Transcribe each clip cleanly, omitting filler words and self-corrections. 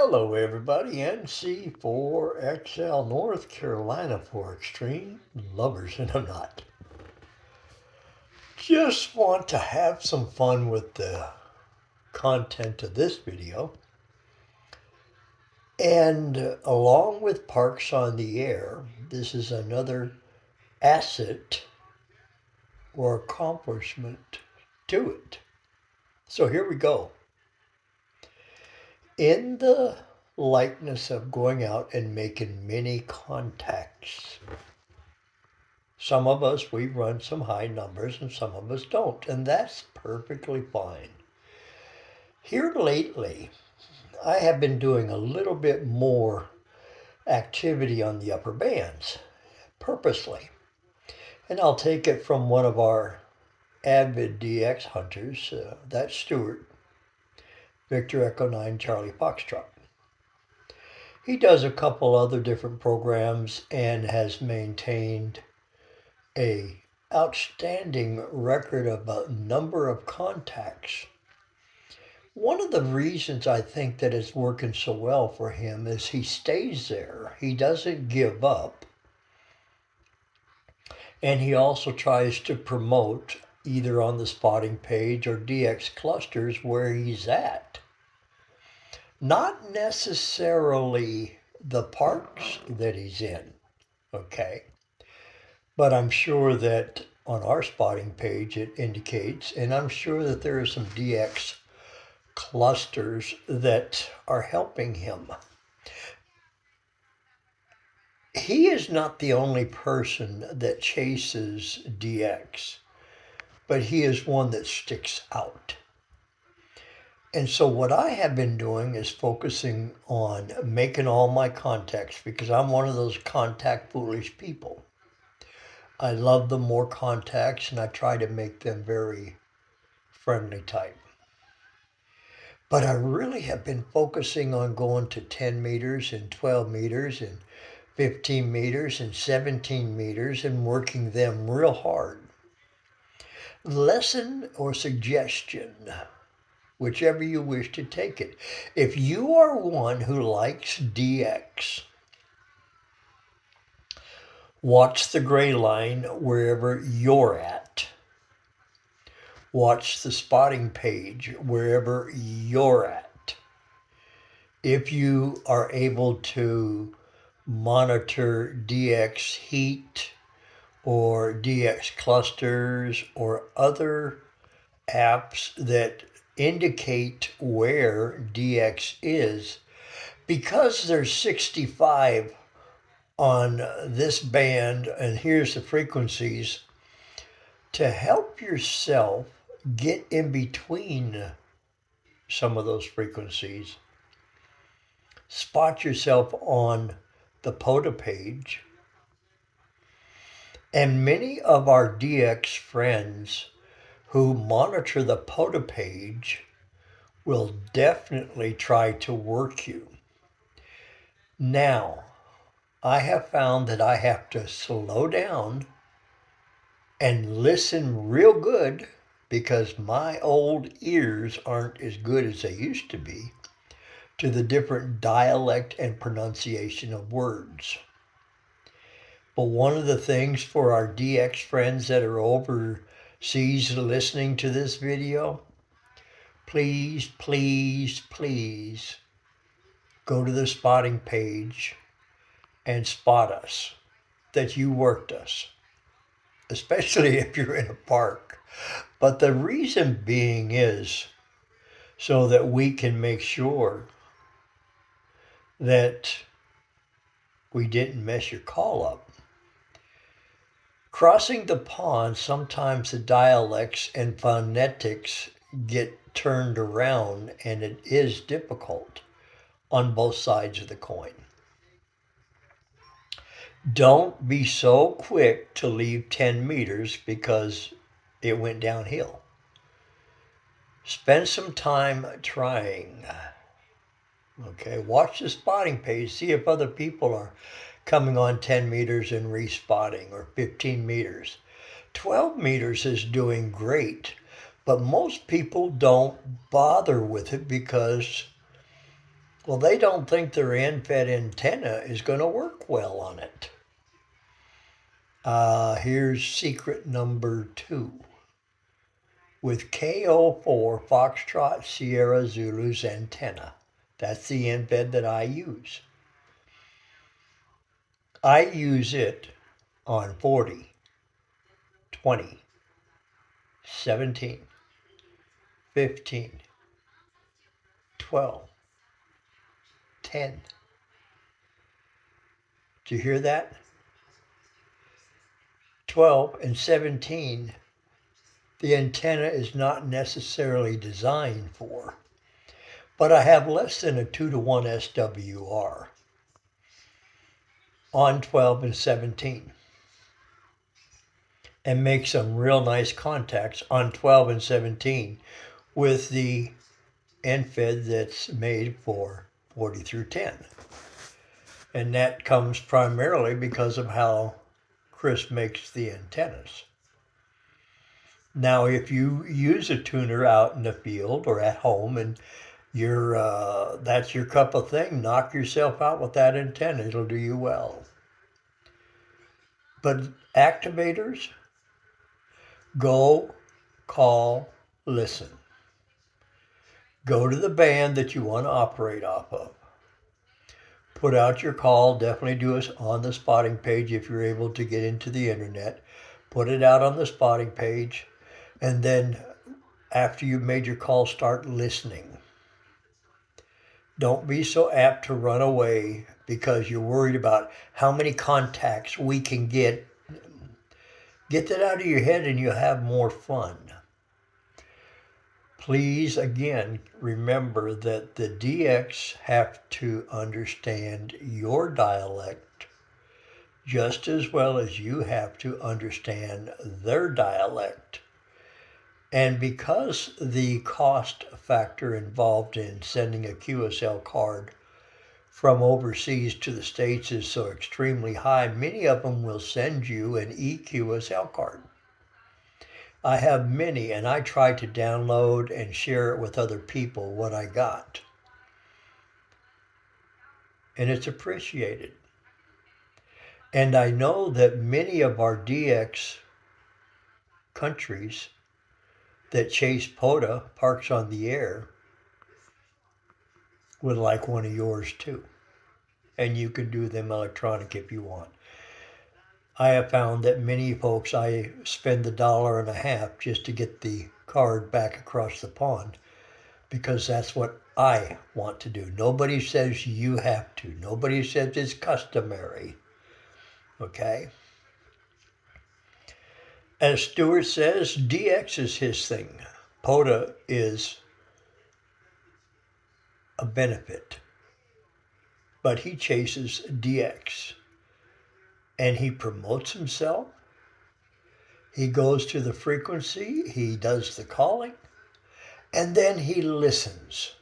Hello, everybody. NC4XL, North Carolina for extreme lovers in a knot. Just want to have some fun with the content of this video. And along with Parks on the Air, this is another asset or accomplishment to it. So here we go. In the likeness of going out and making many contacts, some of us, we run some high numbers and some of us don't, and that's perfectly fine. Here lately, I have been doing a little bit more activity on the upper bands, purposely. And I'll take it from one of our avid DX hunters, that's Stuart, Victor Echo 9 Charlie Foxtrot. He does a couple other different programs and has maintained a outstanding record of a number of contacts. One of the reasons I think that it's working so well for him is he stays there. He doesn't give up. And he also tries to promote either on the spotting page or DX clusters where he's at. Not necessarily the parks that he's in, okay? But I'm sure that on our spotting page it indicates, and I'm sure that there are some DX clusters that are helping him. He is not the only person that chases DX, but he is one that sticks out. And so what I have been doing is focusing on making all my contacts, because I'm one of those contact foolish people. I love the more contacts, and I try to make them very friendly type. But I really have been focusing on going to 10 meters and 12 meters and 15 meters and 17 meters and working them real hard. Lesson or suggestion, whichever you wish to take it. If you are one who likes DX, watch the gray line wherever you're at. Watch the spotting page wherever you're at. If you are able to monitor DX heat or DX clusters or other apps that indicate where DX is, because there's 65 on this band, and here's the frequencies, to help yourself get in between some of those frequencies, spot yourself on the POTA page. And many of our DX friends who monitor the POTA page will definitely try to work you. Now, I have found that I have to slow down and listen real good, because my old ears aren't as good as they used to be, to the different dialect and pronunciation of words. But one of the things for our DX friends that are overseas listening to this video, please, please, please go to the spotting page and spot us, that you worked us, especially if you're in a park. But the reason being is so that we can make sure that we didn't mess your call up. Crossing the pond, sometimes the dialects and phonetics get turned around, and it is difficult on both sides of the coin. Don't be so quick to leave 10 meters because it went downhill. Spend some time trying. Okay, watch the spotting page. See if other people are coming on 10 meters and respotting, or 15 meters. 12 meters is doing great, but most people don't bother with it because Well, they don't think their end-fed antenna is going to work well on it. Here's secret number 2. With KO4 Foxtrot Sierra Zulu's antenna. That's the end-fed that I use. I use it on 40, 20, 17, 15, 12, 10. Do you hear that? 12 and 17, the antenna is not necessarily designed for. But I have less than a 2-to-1 SWR on 12 and 17 and make some real nice contacts on 12 and 17 with the end-fed that's made for 40 through 10. And that comes primarily because of how Chris makes the antennas. Now, if you use a tuner out in the field or at home and that's your cup of thing, knock yourself out with that antenna. It'll do you well. But activators, go, call, listen. Go to the band that you want to operate off of. Put out your call. Definitely do it on the spotting page if you're able to get into the internet. Put it out on the spotting page. And then after you've made your call, start listening. Don't be so apt to run away because you're worried about how many contacts we can get. Get that out of your head and you'll have more fun. Please, again, remember that the DX have to understand your dialect just as well as you have to understand their dialect. And because the cost factor involved in sending a QSL card from overseas to the States is so extremely high, many of them will send you an eQSL card. I have many, and I try to download and share it with other people what I got. And it's appreciated. And I know that many of our DX countries that chase POTA, Parks on the Air, would like one of yours too. And you can do them electronic if you want. I have found that many folks, I spend $1.50 just to get the card back across the pond because that's what I want to do. Nobody says you have to. Nobody says it's customary. Okay? As Stewart says, DX is his thing. POTA is a benefit. But he chases DX. And he promotes himself. He goes to the frequency. He does the calling. And then he listens.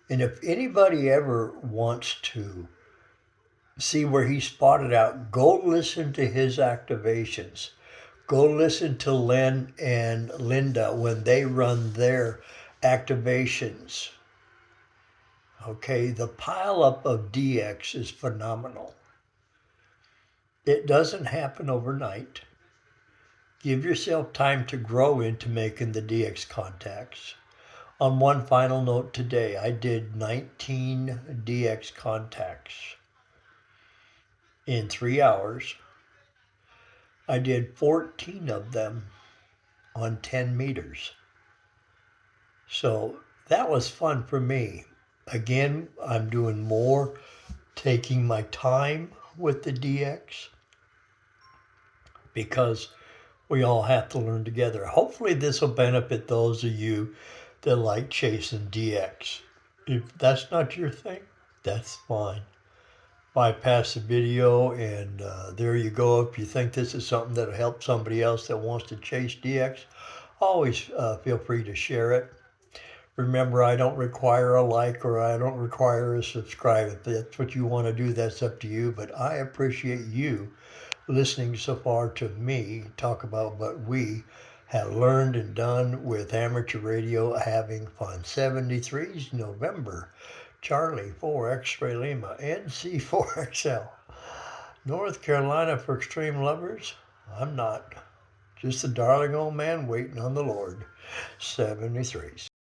And if anybody ever wants to see where he spotted out, go listen to his activations. Go listen to Len and Linda when they run their activations. Okay, the pileup of DX is phenomenal. It doesn't happen overnight. Give yourself time to grow into making the DX contacts. On one final note today, I did 19 DX contacts in 3 hours. I did 14 of them on 10 meters. So that was fun for me. Again, I'm doing more, taking my time with the DX because we all have to learn together. Hopefully this will benefit those of you that like chasing DX. If that's not your thing, that's fine. Bypass the video and there you go. If you think this is something that'll help somebody else that wants to chase DX, always feel free to share it. Remember, I don't require a like or I don't require a subscribe. If that's what you want to do, that's up to you. But I appreciate you listening so far to me talk about what we have learned and done with amateur radio, having fun. 73's November Charlie 4 X-ray Lima, NC4XL. North Carolina for extreme lovers? I'm not. Just a darling old man waiting on the Lord. 73.